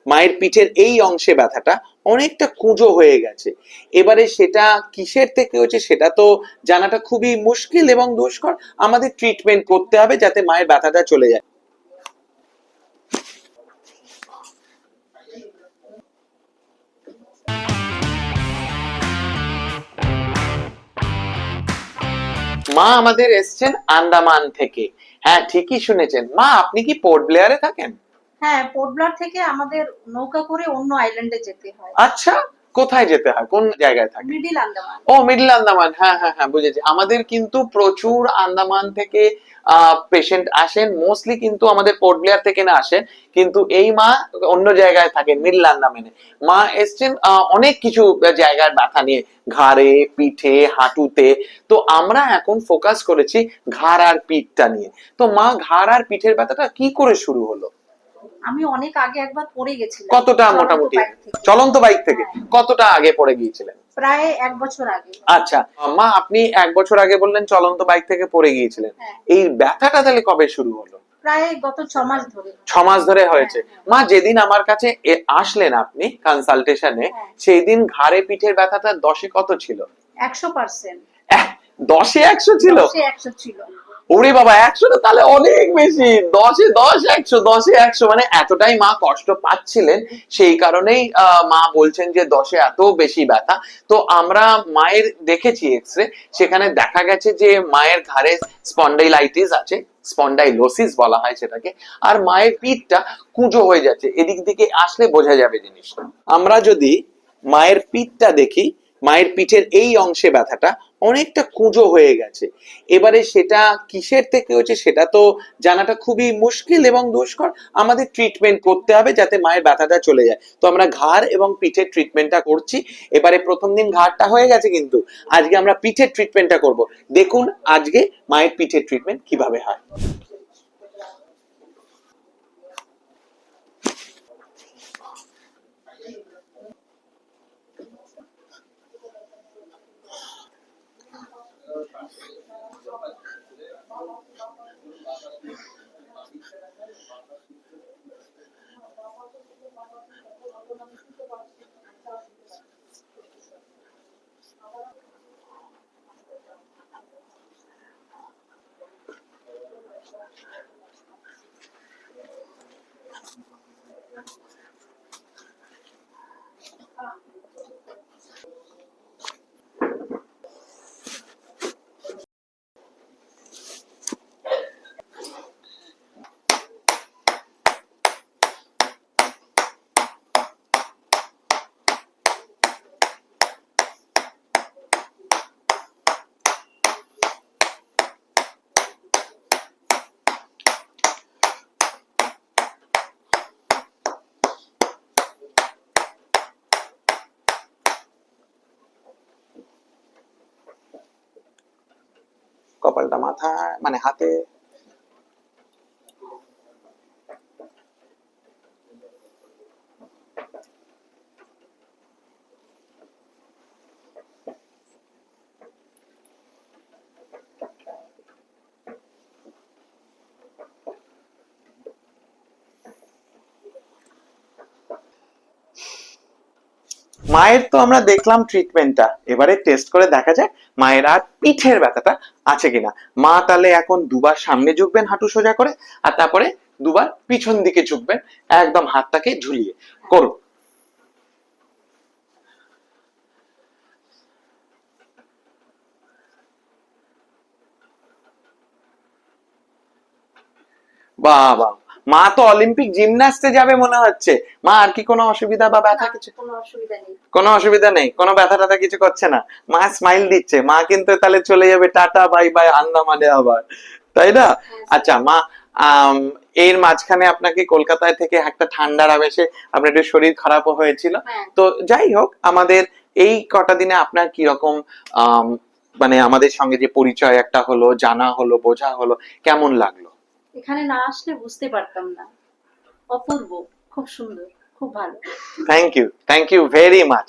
মায়ের পিঠের এই অংশে ব্যথাটা অনেকটা কুঁজো হয়ে গেছে। এবারে সেটা কিসের থেকে হচ্ছে সেটা তো জানাটা খুবই মুশকিল এবং দুষ্কর। আমাদের ট্রিটমেন্ট করতে হবে যাতে মায়ের ব্যথাটা চলে যায়। মা আমাদের এসছেন আন্দামান থেকে। হ্যাঁ, ঠিকই শুনেছেন। মা, আপনি কি পোর্ট ব্লেয়ারে থাকেন? হ্যাঁ, পোর্ট ব্লেয়ার থেকে আমাদের নৌকা করে অন্য আইল্যান্ডে যেতে হয়। আচ্ছা, কোথায় যেতে হয়, কোন জায়গায় থাকে? মিডিল আন্দামান। ও, মিডল আন্দামান। হ্যাঁ হ্যাঁ হ্যাঁ, বুঝেছি। আমাদের কিন্তু প্রচুর আন্দামান থেকে পেশেন্ট আসেন, মোস্টলি কিন্তু আমাদের পোর্ট ব্লেয়ার থেকে না আসেন, কিন্তু এই মা অন্য জায়গায় থাকেন, মিডল আন্দামানে। মা এসছেন অনেক কিছু জায়গার ব্যথা নিয়ে, ঘাড়ে, পিঠে, হাঁটুতে। তো আমরা এখন ফোকাস করেছি ঘাড় আর পিঠটা নিয়ে। তো মা, ঘাড় আর পিঠের ব্যথাটা কি করে শুরু হলো? আমি অনেক আগে একবার পড়ে গেছিলাম। কতটা মোটামুটি? চলন্ত বাইক থেকে? কতটা আগে পড়ে গিয়েছিলেন? প্রায় 1 বছর আগে। আচ্ছা মা, আপনি 1 বছর আগে বললেন চলন্ত বাইক থেকে পড়ে গিয়েছিলেন। এই ব্যথাটা তাহলে কবে শুরু হলো? প্রায় গত 6 মাস ধরে। 6 মাস ধরে হয়েছে। মা, যেদিন আমার কাছে আসলেন আপনি কনসালটেশনে, সেই দিন ঘাড়ে পিঠের ব্যথাটা 10-এ কত ছিল? 100%। 10-এ 100 ছিল? 10-এ 100 ছিল। ওরে বাবা, 100 তো তাহলে অনেক বেশি। 10-এ 10, 100, 10-এ 100, মানে এতটাই মা কষ্ট পাচ্ছিলেন, সেই কারণেই মা বলছেন যে 10-এ এত বেশি ব্যথা। তো আমরা মায়ের দেখেছি এক্সরে, সেখানে দেখা গেছে যে মায়ের ঘাড়ে স্পন্ডাইলাইটিস আছে, স্পন্ডাইলোসিস বলা হয় সেটাকে। আর মায়ের পিঠটা কুঁজো হয়ে যাচ্ছে, এদিক দিকে আসলে বোঝা যাবে জিনিসটা। আমরা যদি মায়ের পিঠটা দেখি, মায়ের পিঠের এই অংশে ব্যথাটা অনেকটা কুঁজো হয়ে গেছে। এবারে সেটা কিসের থেকে হচ্ছে সেটা তো জানাটা খুবই মুশকিল এবং দুষ্কর। আমাদের ট্রিটমেন্ট করতে হবে যাতে মায়ের ব্যথাটা চলে যায়। তো আমরা ঘাড় এবং পিঠের ট্রিটমেন্টটা করছি। এবারে প্রথম দিন ঘাড়টা হয়ে গেছে, কিন্তু আজকে আমরা পিঠের ট্রিটমেন্টটা করব। দেখুন আজকে মায়ের পিঠের ট্রিটমেন্ট কিভাবে হয়। কপালটা মাথায়, মানে হাতে। মায়ের তো আমরা দেখলাম ট্রিটমেন্টটা, এবারে টেস্ট করে দেখা যায় মায়ের আর পিঠের ব্যথাটা আছে কিনা। মা তাহলে এখন দুবার সামনে ঝুঁকবেন হাঁটু সোজা করে, আর তারপরে দুবার পিছন দিকে ঝুঁকবেন, একদম হাতটাকে ঝুলিয়ে। করুন। বাবা, মা তো অলিম্পিক জিমন্যাস্টে যাবে মনে হচ্ছে। মা, আর কি কোনো অসুবিধা বা ব্যথা কিছু? কোনো অসুবিধা নেই। কোনো অসুবিধা নেই, কোনো ব্যথা ট্যাথা কিছু করছে না। মা স্মাইল দিচ্ছে। মা কিন্তু তাহলে চলে যাবে টাটা বাই বাই আন্দামানে আবার, তাই না? আচ্ছা মা, এর মাঝখানে আপনাকে কলকাতায় থেকে একটা ঠান্ডার আবেশে আপনার একটু শরীর খারাপও হয়েছিল। তো যাই হোক, আমাদের এই কটা দিনে আপনার কি রকম মানে আমাদের সঙ্গে যে পরিচয় একটা হলো, জানা হলো, বোঝা হলো, কেমন লাগলো? এখানে না আসলে বুঝতে পারতাম না। অপূর্ব, খুব সুন্দর, খুব ভালো। Thank you very much.